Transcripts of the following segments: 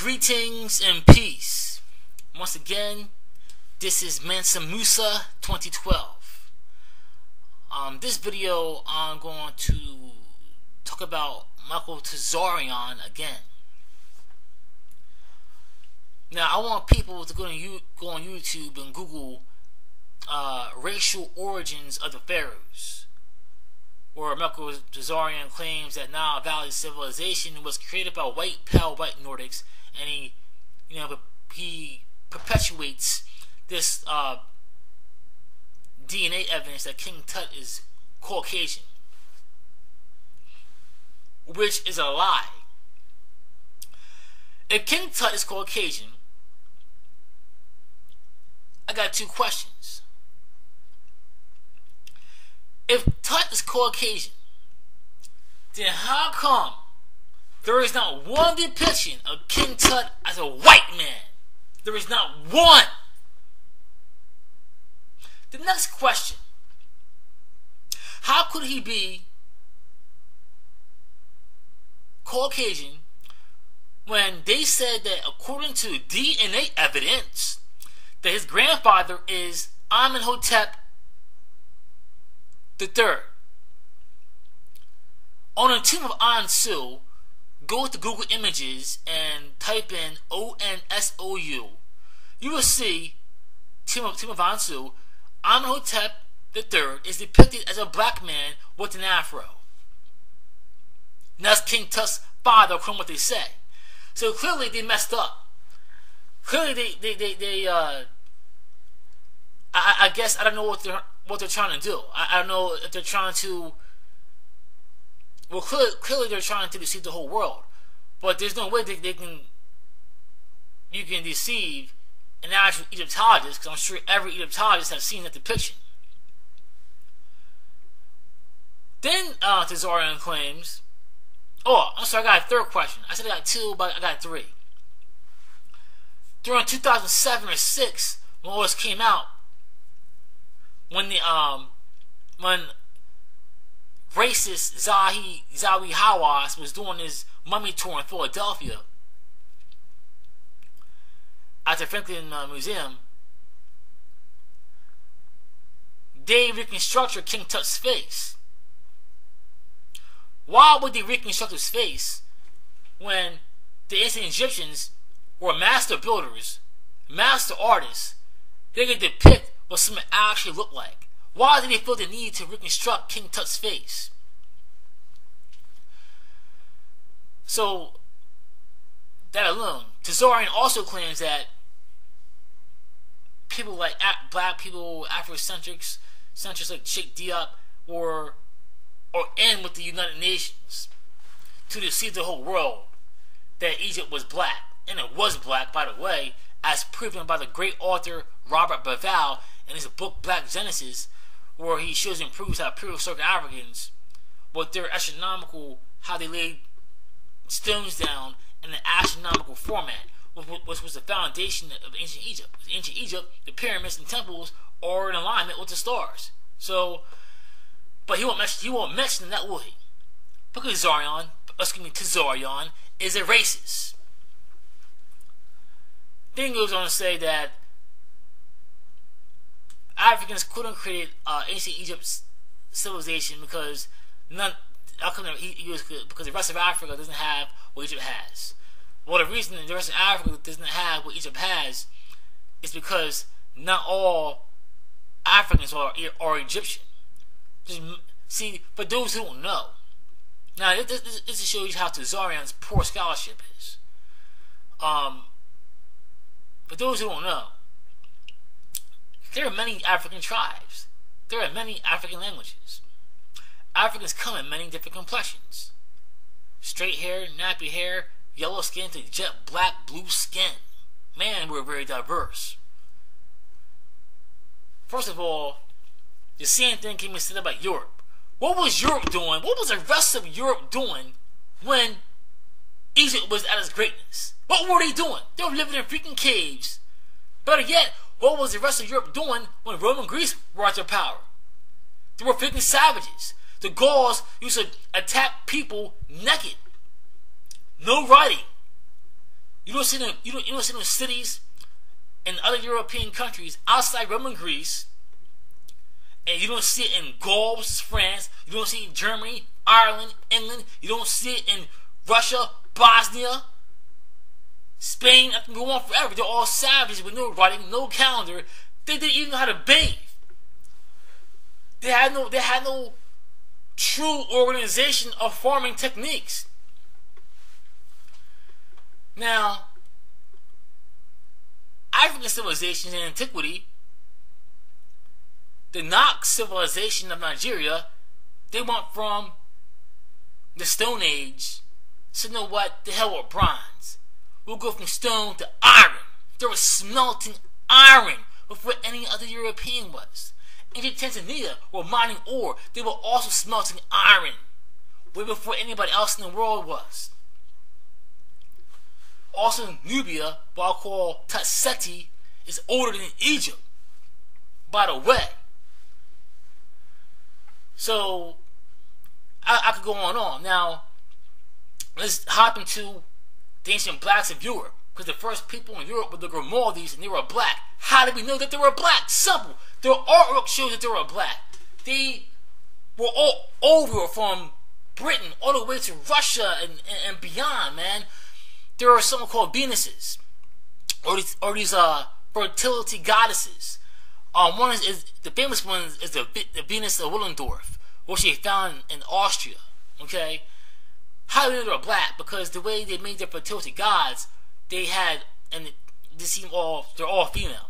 Greetings and peace. Once again, this is Mansa Musa 2012. This video I'm going to talk about Michael Tsarion again. Now I want people to go on YouTube and Google racial origins of the pharaohs, where Michael Tsarion claims that Nile Valley civilization was created by pale white Nordics, and he perpetuates this DNA evidence that King Tut is Caucasian, which is a lie. If King Tut is Caucasian, I got two questions. If Tut is Caucasian, then how come there is not one depiction of King Tut as a white man? There is not one. The next question: how could he be Caucasian when they said that according to DNA evidence that his grandfather is Amenhotep III? On the tomb of Ansu, go to Google Images and type in ONSOU. You will see tomb of Ansu. Amenhotep III is depicted as a black man with an afro. And that's King Tut's father, according to what they say. So clearly they messed up. Clearly I guess I don't know what they're trying to do. I don't know if they're trying to. Well, clearly they're trying to deceive the whole world, but there's no way you can deceive an actual Egyptologist, because I'm sure every Egyptologist has seen that depiction. Then Tsarion claims. Oh, I'm sorry, I got a third question. I said I got two, but I got three. During 2007 or 6, when all this came out, when racist Zahi Hawass was doing his mummy tour in Philadelphia at the Franklin Museum, they reconstructed King Tut's face. Why would they reconstruct his face when the ancient Egyptians were master builders, master artists? They could depict what someone actually looked like. Why did they feel the need to reconstruct King Tut's face? So, that alone. Tsarion also claims that people like black people, Afrocentrics, centrists like Sheikh Diop, or in with the United Nations to deceive the whole world that Egypt was black. And it was black, by the way, as proven by the great author Robert Bauval in his book Black Genesis, where he shows and proves how prehistoric Africans, with their astronomical, how they laid stones down in an astronomical format, which was the foundation of ancient Egypt. In ancient Egypt, the pyramids and temples are in alignment with the stars. So, but he won't mention that, will he? Because Tsarion is a racist. Then he goes on to say that Africans couldn't create ancient Egypt's civilization because because the rest of Africa doesn't have what Egypt has. Well, the reason the rest of Africa doesn't have what Egypt has is because not all Africans are Egyptian. Just see, for those who don't know. Now, this shows you how Tsarion's poor scholarship is. For those who don't know, there are many African tribes. There are many African languages. Africans come in many different complexions. Straight hair, nappy hair, yellow skin to jet black, blue skin. Man, we're very diverse. First of all, the same thing can be said about Europe. What was Europe doing? What was the rest of Europe doing when Egypt was at its greatness? What were they doing? They were living in freaking caves. Better yet, what was the rest of Europe doing when Rome and Greece were at their power? They were freaking savages. The Gauls used to attack people naked. No writing. You don't see them. You don't see those cities in other European countries outside Rome and Greece, and you don't see it in Gaul, France. You don't see it in Germany, Ireland, England. You don't see it in Russia, Bosnia, Spain. I can go on forever. They're all savages with no writing, no calendar. They didn't even know how to bathe. They had no true organization of farming techniques. Now, African civilizations in antiquity, the Nok civilization of Nigeria, they went from the Stone Age to, you know what, the hell with bronze. We'll go from stone to iron. They were smelting iron before any other European was. Ancient Tanzania were mining ore. They were also smelting iron way before anybody else in the world was. Also, Nubia, what I call Tatseti, is older than Egypt, by the way. So, I could go on. Now, let's hop into the ancient blacks of Europe. Because the first people in Europe were the Grimaldis, and they were black. How did we know that they were black? Simple. Their artwork shows that they were black. They were all over from Britain all the way to Russia and beyond, man. There are something called Venuses, or these fertility goddesses. One is the famous one is the Venus of Willendorf, which they found in Austria. Okay, how do we know they're black? Because the way they made their fertility gods, they had, and they're all female,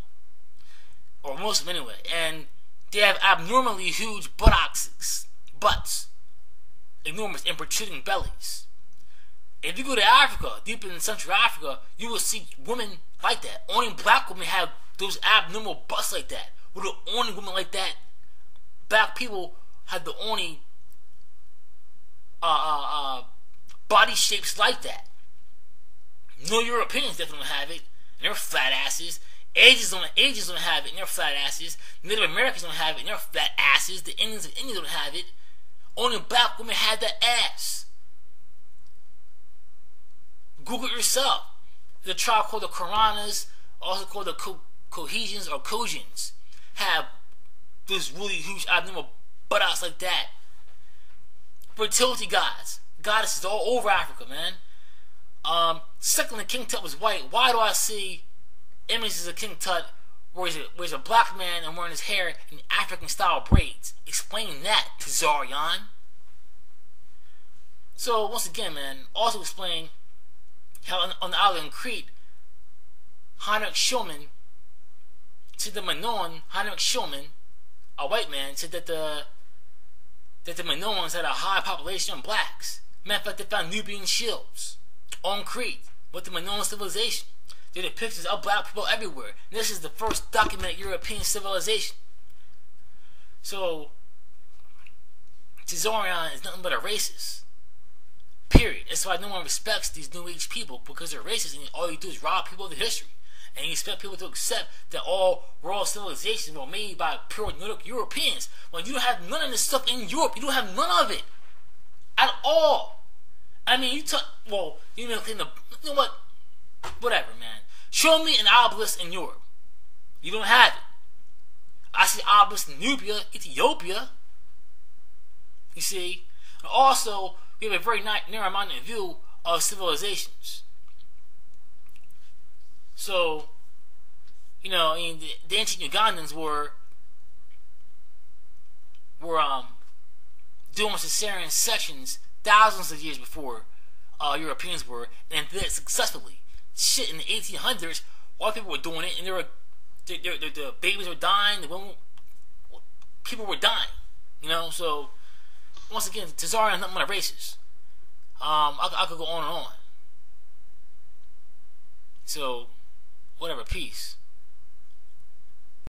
or most of them anyway, and they have abnormally huge butts, enormous and protruding bellies. If you go to Africa, deep in Central Africa, you will see women like that. Only black women have those abnormal butts like that. We're the only women like that. Black people have the only body shapes like that. No Europeans definitely don't have it, and they're flat asses. Asians don't have it, and they're flat asses. Native Americans don't have it, and they're flat asses. The Indians of India don't have it. Only black women have that ass. Google it yourself. The tribe called the Karanas, also called the Cohesians or Cojans, have those really huge abnormal buttocks like that. Fertility goddesses all over Africa, man. Secondly, King Tut was white. Why do I see images of King Tut where he's a black man and wearing his hair in African style braids? Explain that to Tsarion. So once again, man, also explain how on the island of Crete, Heinrich Schulman said the Minoan, Heinrich Schulman, a white man, said that the Minoans had a high population of blacks. Matter of fact, they found Nubian shields on Crete with the Minoan civilization. There are pictures of black people everywhere. And this is the first documented European civilization. So, Tsarion is nothing but a racist. Period. That's why no one respects these New Age people, because they're racist, and all you do is rob people of their history. And you expect people to accept that all world civilizations were made by pure Nordic Europeans. When you don't have none of this stuff in Europe, you don't have none of it at all. I mean, well, you know what? Whatever, man. Show me an obelisk in Europe. You don't have it. I see obelisks in Nubia, Ethiopia. You see? And also, we have a very narrow-minded view of civilizations. So, you know, I mean, the ancient Ugandans were doing cesarean sections thousands of years before Europeans were, and did it successfully. Shit, in the 1800s, all people were doing it, and the babies were dying, people were dying, you know. So once again, Tsarion is not my racist. I could go on and on. So whatever, peace.